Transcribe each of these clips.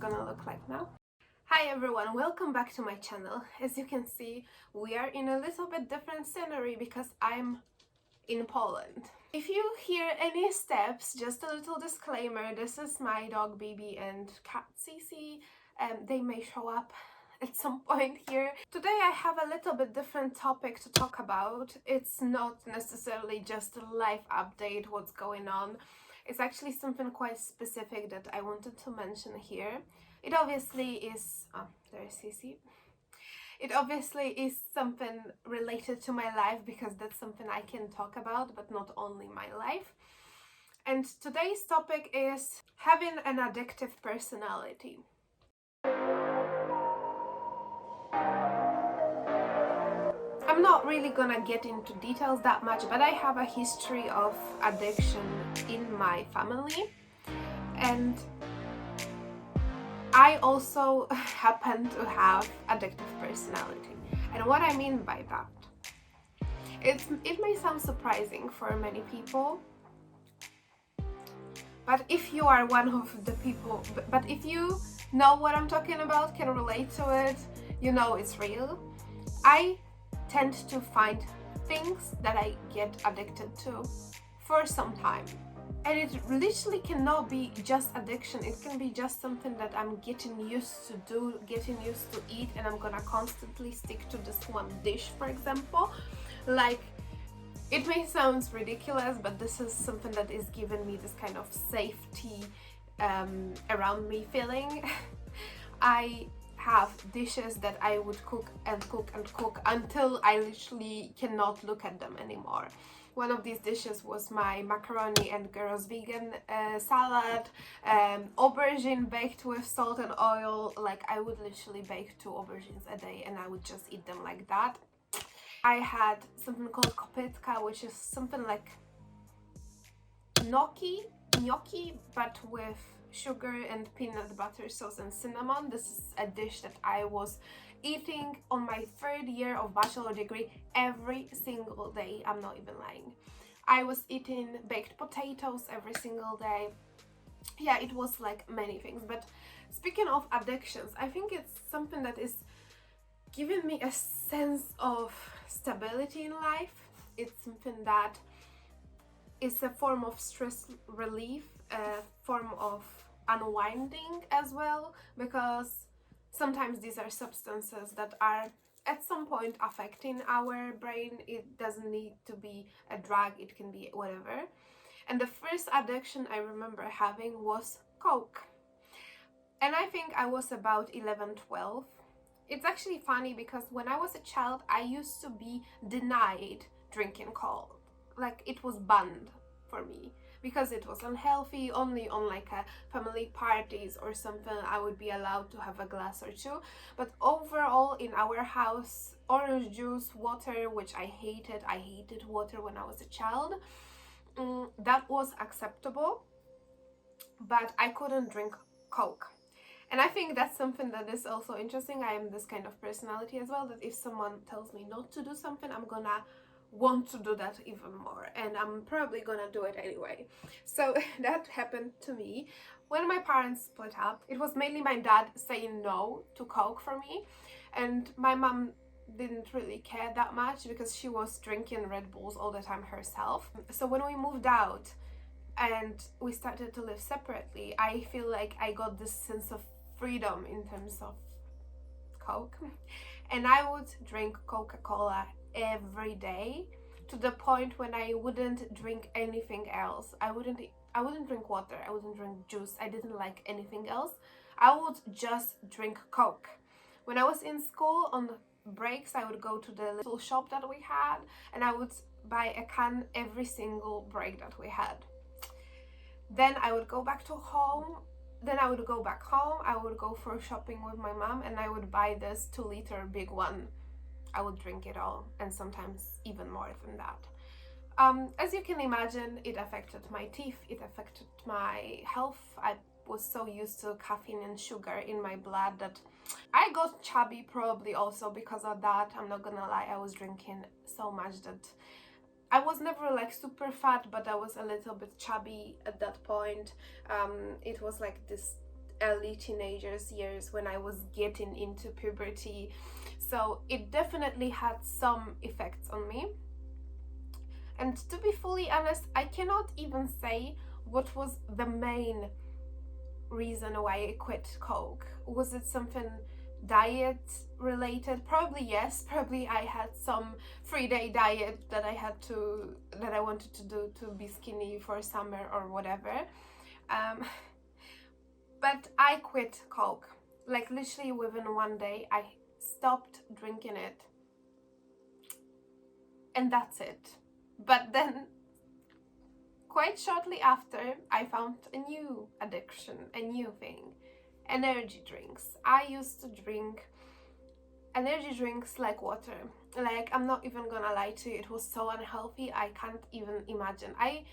gonna look like now. Hi everyone, welcome back to my channel. As you can see, we are in a little bit different scenery because I'm in Poland. If you hear any steps, just a little disclaimer, this is my dog BIBI and cat Cici. They may show up at some point here. Today I have a little bit different topic to talk about. It's not necessarily just a life update, what's going on. It's actually something quite specific that I wanted to mention here. It obviously is, there's Cici. It obviously is something related to my life because that's something I can talk about, but not only my life. And today's topic is having an addictive personality. I'm not really gonna get into details that much, but I have a history of addiction in my family, and I also happen to have addictive personality. And what I mean by that, it may sound surprising for many people, but if you are one of the people, but if you know what I'm talking about, can relate to it, you know it's real. I tend to find things that I get addicted to for some time. And it literally cannot be just addiction, it can be just something that I'm getting used to do, getting used to eat, and I'm gonna constantly stick to this one dish, for example. Like, it may sound ridiculous, but this is something that is giving me this kind of safety around me feeling. I have dishes that I would cook and cook and cook until I literally cannot look at them anymore. One of these dishes was my macaroni and gyros vegan salad, aubergine baked with salt and oil. Like, I would literally bake 2 aubergines a day and I would just eat them like that. I had something called kopytka, which is something like gnocchi, but with sugar and peanut butter sauce and cinnamon. This is a dish that I was eating on my 3rd year of bachelor degree every single day. I'm not even lying. I was eating baked potatoes every single day. Yeah, it was like many things. But speaking of addictions, I think it's something that is giving me a sense of stability in life. It's something that is a form of stress relief, a form of unwinding as well, because sometimes these are substances that are at some point affecting our brain. It doesn't need to be a drug, it can be whatever. And the first addiction I remember having was Coke. And I think I was about 11, 12. It's actually funny because when I was a child, I used to be denied drinking Coke. Like, it was banned for me because it was unhealthy. Only on like a family parties or something I would be allowed to have a glass or 2. But overall in our house, orange juice, water, which I hated water when I was a child, that was acceptable, but I couldn't drink Coke. And I think that's something that is also interesting. I am this kind of personality as well, that if someone tells me not to do something, I'm gonna want to do that even more, and I'm probably gonna do it anyway. So that happened to me when my parents split up. It was mainly my dad saying no to Coke for me, and my mom didn't really care that much because she was drinking Red Bulls all the time herself. So when we moved out and we started to live separately, I feel like I got this sense of freedom in terms of Coke, and I would drink Coca-Cola every day, to the point when I wouldn't drink anything else. I wouldn't drink water, I wouldn't drink juice, I didn't like anything else. I would just drink Coke. When I was in school, on breaks, I would go to the little shop that we had and I would buy a can every single break that we had. Then I would go back to home. Then I would go back home, I would go for shopping with my mom, and I would buy this 2-liter big one. I would drink it all, and sometimes even more than that. As you can imagine, it affected my teeth, it affected my health. I was so used to caffeine and sugar in my blood that I got chubby, probably also because of that. I'm not gonna lie, I was drinking so much that I was never like super fat, but I was a little bit chubby at that point. It was like this early teenagers years when I was getting into puberty. So it definitely had some effects on me. And to be fully honest, I cannot even say what was the main reason why I quit Coke. Was it something diet related? Probably yes. Probably I had some 3-day diet that I wanted to do to be skinny for summer or whatever. But I quit Coke. Like literally within one day, I stopped drinking it. And that's it. But then quite shortly after, I found a new addiction, a new thing. Energy drinks. I used to drink energy drinks like water. Like, I'm not even gonna lie to you, it was so unhealthy, I can't even imagine. I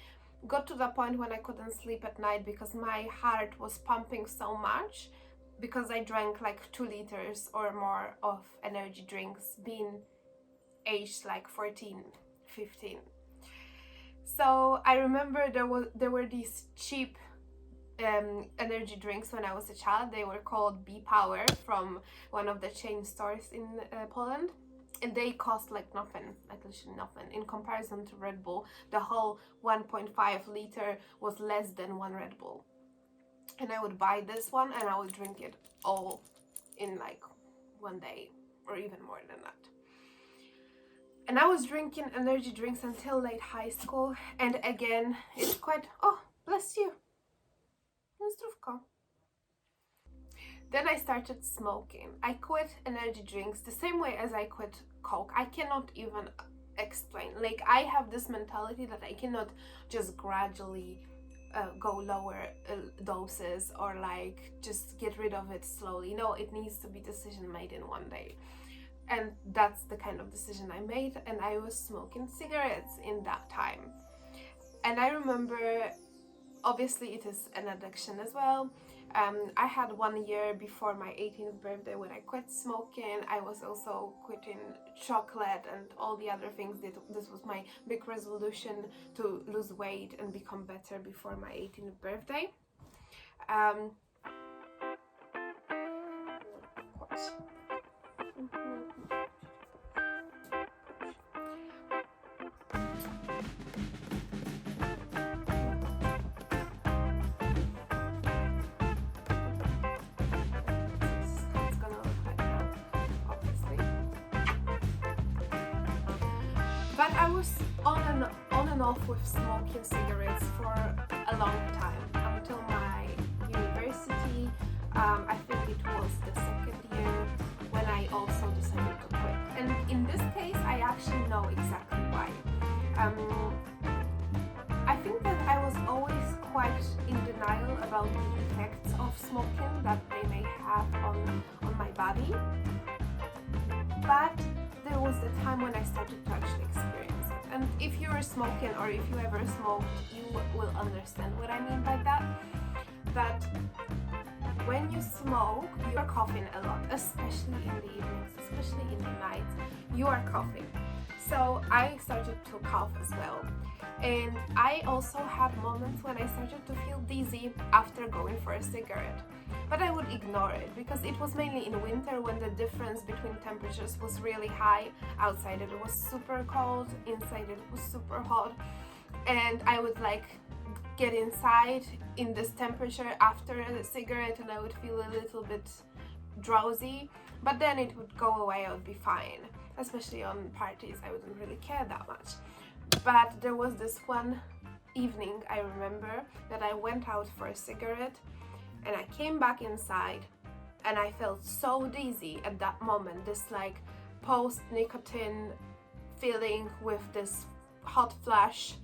got to the point when I couldn't sleep at night because my heart was pumping so much because I drank like 2 liters or more of energy drinks, being aged like 14, 15. So I remember there were these cheap energy drinks when I was a child. They were called B Power from one of the chain stores in Poland, and they cost like nothing, like literally nothing in comparison to Red Bull. The whole 1.5 liter was less than one Red Bull, and I would buy this one and I would drink it all in like one day or even more than that. And I was drinking energy drinks until late high school, and again it's quite, oh bless you, zdrówko. Then I started smoking. I quit energy drinks the same way as I quit Coke. I cannot even explain. Like, I have this mentality that I cannot just gradually go lower doses or like just get rid of it slowly. No, it needs to be decision made in one day. And that's the kind of decision I made, and I was smoking cigarettes in that time. And I remember, obviously it is an addiction as well. I had 1 year before my 18th birthday when I quit smoking. I was also quitting chocolate and all the other things. This was my big resolution to lose weight and become better before my 18th birthday. Of course. But I was on and off with smoking cigarettes for a long time, until my university. I think it was the second year when I also decided to quit. And in this case, I actually know exactly why. I think that I was always quite in denial about the effects of smoking that they may have on my body. But there was the time when I started to actually experience it. And if you're smoking, or if you ever smoked, you will understand what I mean by that. That when you smoke, you are coughing a lot, especially in the evenings, especially in the night, you are coughing. So I started to cough as well. And I also had moments when I started to feel dizzy after going for a cigarette. But I would ignore it because it was mainly in winter when the difference between temperatures was really high. Outside it was super cold, inside it was super hot. And I would like get inside in this temperature after a cigarette and I would feel a little bit drowsy. But then it would go away, I would be fine. Especially on parties, I wouldn't really care that much. But there was this one evening, I remember, that I went out for a cigarette and I came back inside and I felt so dizzy at that moment, this like post-nicotine feeling with this hot flash,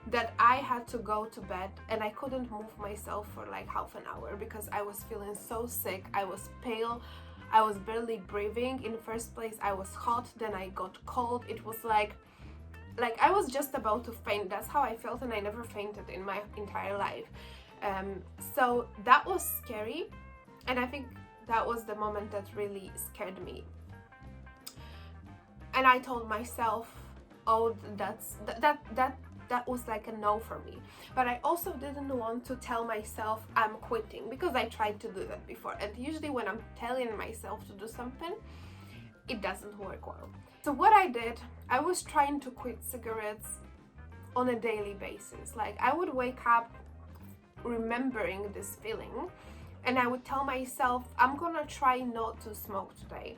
that I had to go to bed and I couldn't move myself for like half an hour because I was feeling so sick. I was pale, I was barely breathing. In the first place I was hot, then I got cold. It was like I was just about to faint. That's how I felt, and I never fainted in my entire life. So that was scary, and I think that was the moment that really scared me. And I told myself, oh, that that was like a no for me. But I also didn't want to tell myself I'm quitting, because I tried to do that before, and usually when I'm telling myself to do something, it doesn't work well. So what I did, I was trying to quit cigarettes on a daily basis. Like, I would wake up remembering this feeling, and I would tell myself, I'm gonna try not to smoke today.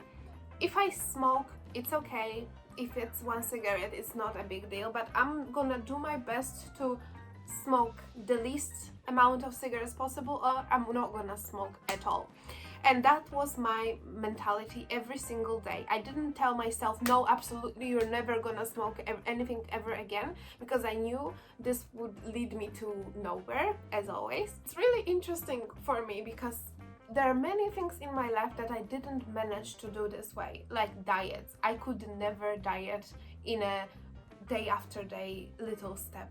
If I smoke, it's okay. If it's one cigarette, it's not a big deal, but I'm gonna do my best to smoke the least amount of cigarettes possible, or I'm not gonna smoke at all. And that was my mentality every single day. I didn't tell myself, no, absolutely, you're never gonna smoke anything ever again, because I knew this would lead me to nowhere, as always. It's really interesting for me because there are many things in my life that I didn't manage to do this way, like diets. I could never diet in a day after day little step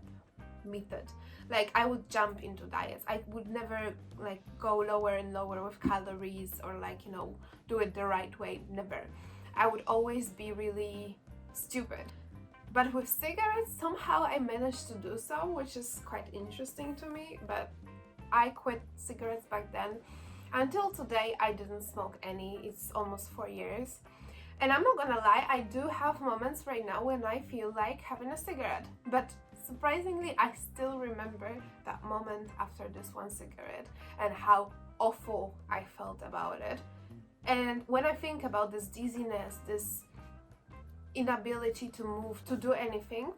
method. Like, I would jump into diets. I would never like go lower and lower with calories, or like, you know, do it the right way. Never. I would always be really stupid. But with cigarettes, somehow I managed to do so, which is quite interesting to me. But I quit cigarettes back then. Until today, I didn't smoke any. It's almost 4 years. And I'm not gonna lie, I do have moments right now when I feel like having a cigarette. But surprisingly, I still remember that moment after this one cigarette and how awful I felt about it. And when I think about this dizziness, this inability to move, to do anything,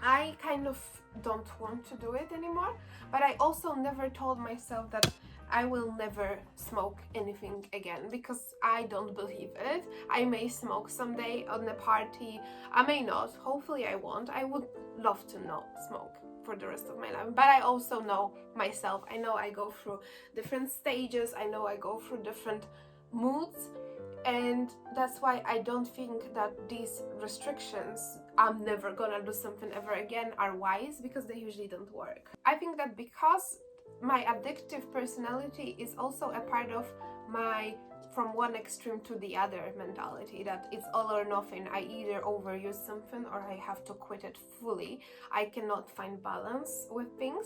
I kind of don't want to do it anymore. But I also never told myself that I will never smoke anything again, because I don't believe it. I may smoke someday on a party, I may not, hopefully I won't. I would love to not smoke for the rest of my life, but I also know myself. I know I go through different stages, I know I go through different moods, and that's why I don't think that these restrictions, I'm never gonna do something ever again, are wise, because they usually don't work. I think that because my addictive personality is also a part of my from one extreme to the other mentality, that it's all or nothing. I either overuse something or I have to quit it fully. I cannot find balance with things.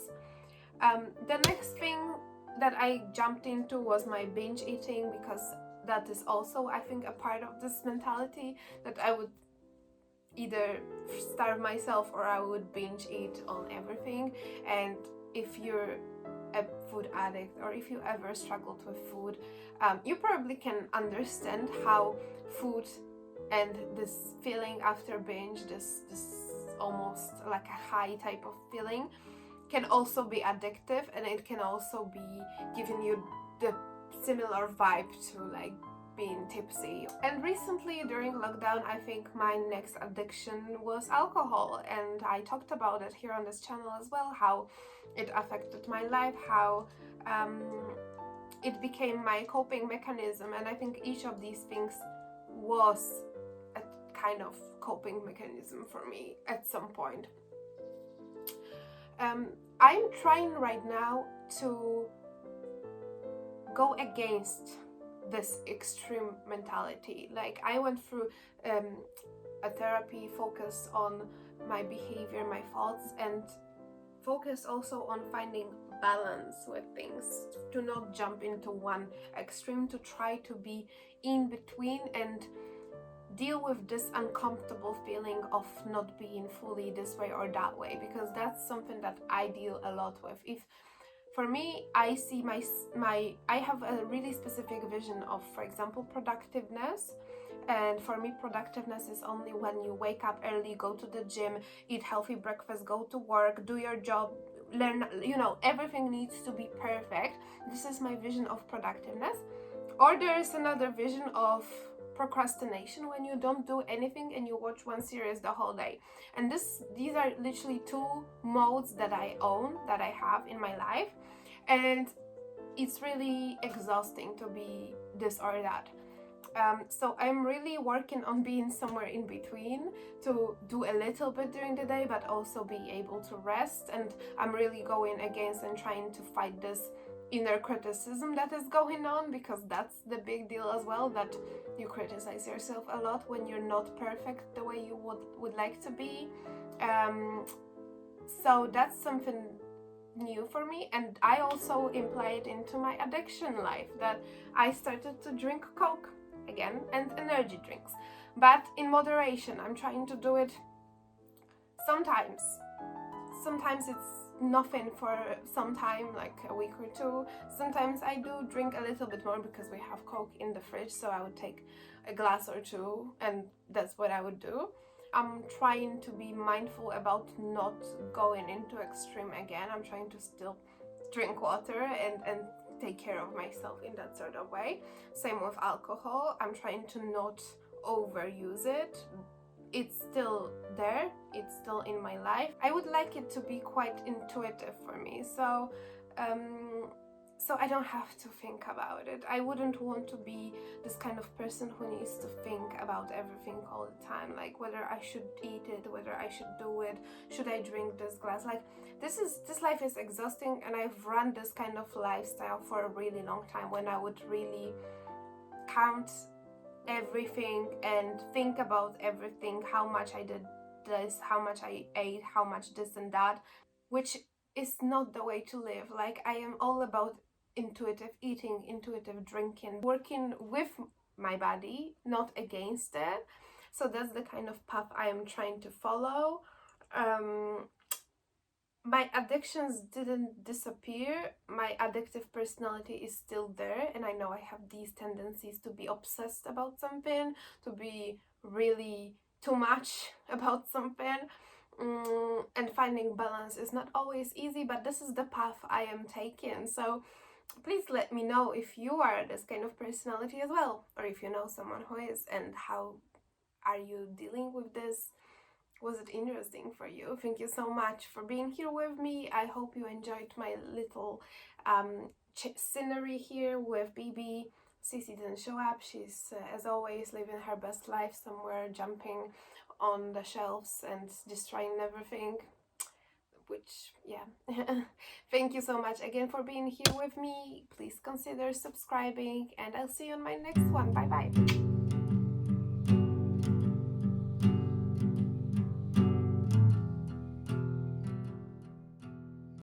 The next thing that I jumped into was my binge eating, because that is also, I think, a part of this mentality, that I would either starve myself or I would binge eat on everything. And if you're a food addict, or if you ever struggled with food, you probably can understand how food and this feeling after binge, this almost like a high type of feeling, can also be addictive, and it can also be giving you the similar vibe to like being tipsy. And recently during lockdown, I think my next addiction was alcohol, and I talked about it here on this channel as well, how it affected my life, how it became my coping mechanism. And I think each of these things was a kind of coping mechanism for me at some point. I'm trying right now to go against this extreme mentality. Like, I went through a therapy focused on my behavior, my thoughts, and focus also on finding balance with things, to not jump into one extreme, to try to be in between and deal with this uncomfortable feeling of not being fully this way or that way, because that's something that I deal a lot with. If for me, I see I have a really specific vision of, for example, productiveness. And for me, productiveness is only when you wake up early, go to the gym, eat healthy breakfast, go to work, do your job, learn, everything needs to be perfect. This is my vision of productiveness. Or there is another vision of procrastination, when you don't do anything and you watch one series the whole day. And these are literally two modes that I own, that I have in my life. And it's really exhausting to be this or that. So I'm really working on being somewhere in between, to do a little bit during the day but also be able to rest. And I'm really going against and trying to fight this inner criticism that is going on, because that's the big deal as well, that you criticize yourself a lot when you're not perfect the way you would like to be. So that's something new for me, and I also imply it into my addiction life, that I started to drink Coke again and energy drinks, but in moderation. I'm trying to do it sometimes. Sometimes it's nothing for some time, like a week or two. Sometimes I do drink a little bit more because we have Coke in the fridge, so I would take a glass or two, and that's what I would do. I'm trying to be mindful about not going into extreme again. I'm trying to still drink water and take care of myself in that sort of way. Same with alcohol. I'm trying to not overuse it. It's still there, it's still in my life. I would like it to be quite intuitive for me, so I don't have to think about it. I wouldn't want to be this kind of person who needs to think about everything all the time, like whether I should eat it, whether I should do it, should I drink this glass. Like this life is exhausting, and I've run this kind of lifestyle for a really long time, when I would really count everything and think about everything, how much I did this, how much I ate, how much this and that, which is not the way to live. Like, I am all about intuitive eating, intuitive drinking, working with my body, not against it. So that's the kind of path I am trying to follow. My addictions didn't disappear. My addictive personality is still there, and I know I have these tendencies to be obsessed about something, to be really too much about something. And finding balance is not always easy, but this is the path I am taking. So please let me know if you are this kind of personality as well, or if you know someone who is, and how are you dealing with this. Was it interesting for you? Thank you so much for being here with me. I hope you enjoyed my little scenery here with BIBI. Cece didn't show up. She's, as always, living her best life somewhere, jumping on the shelves and destroying everything. Which, yeah. Thank you so much again for being here with me. Please consider subscribing, and I'll see you on my next one. Bye bye.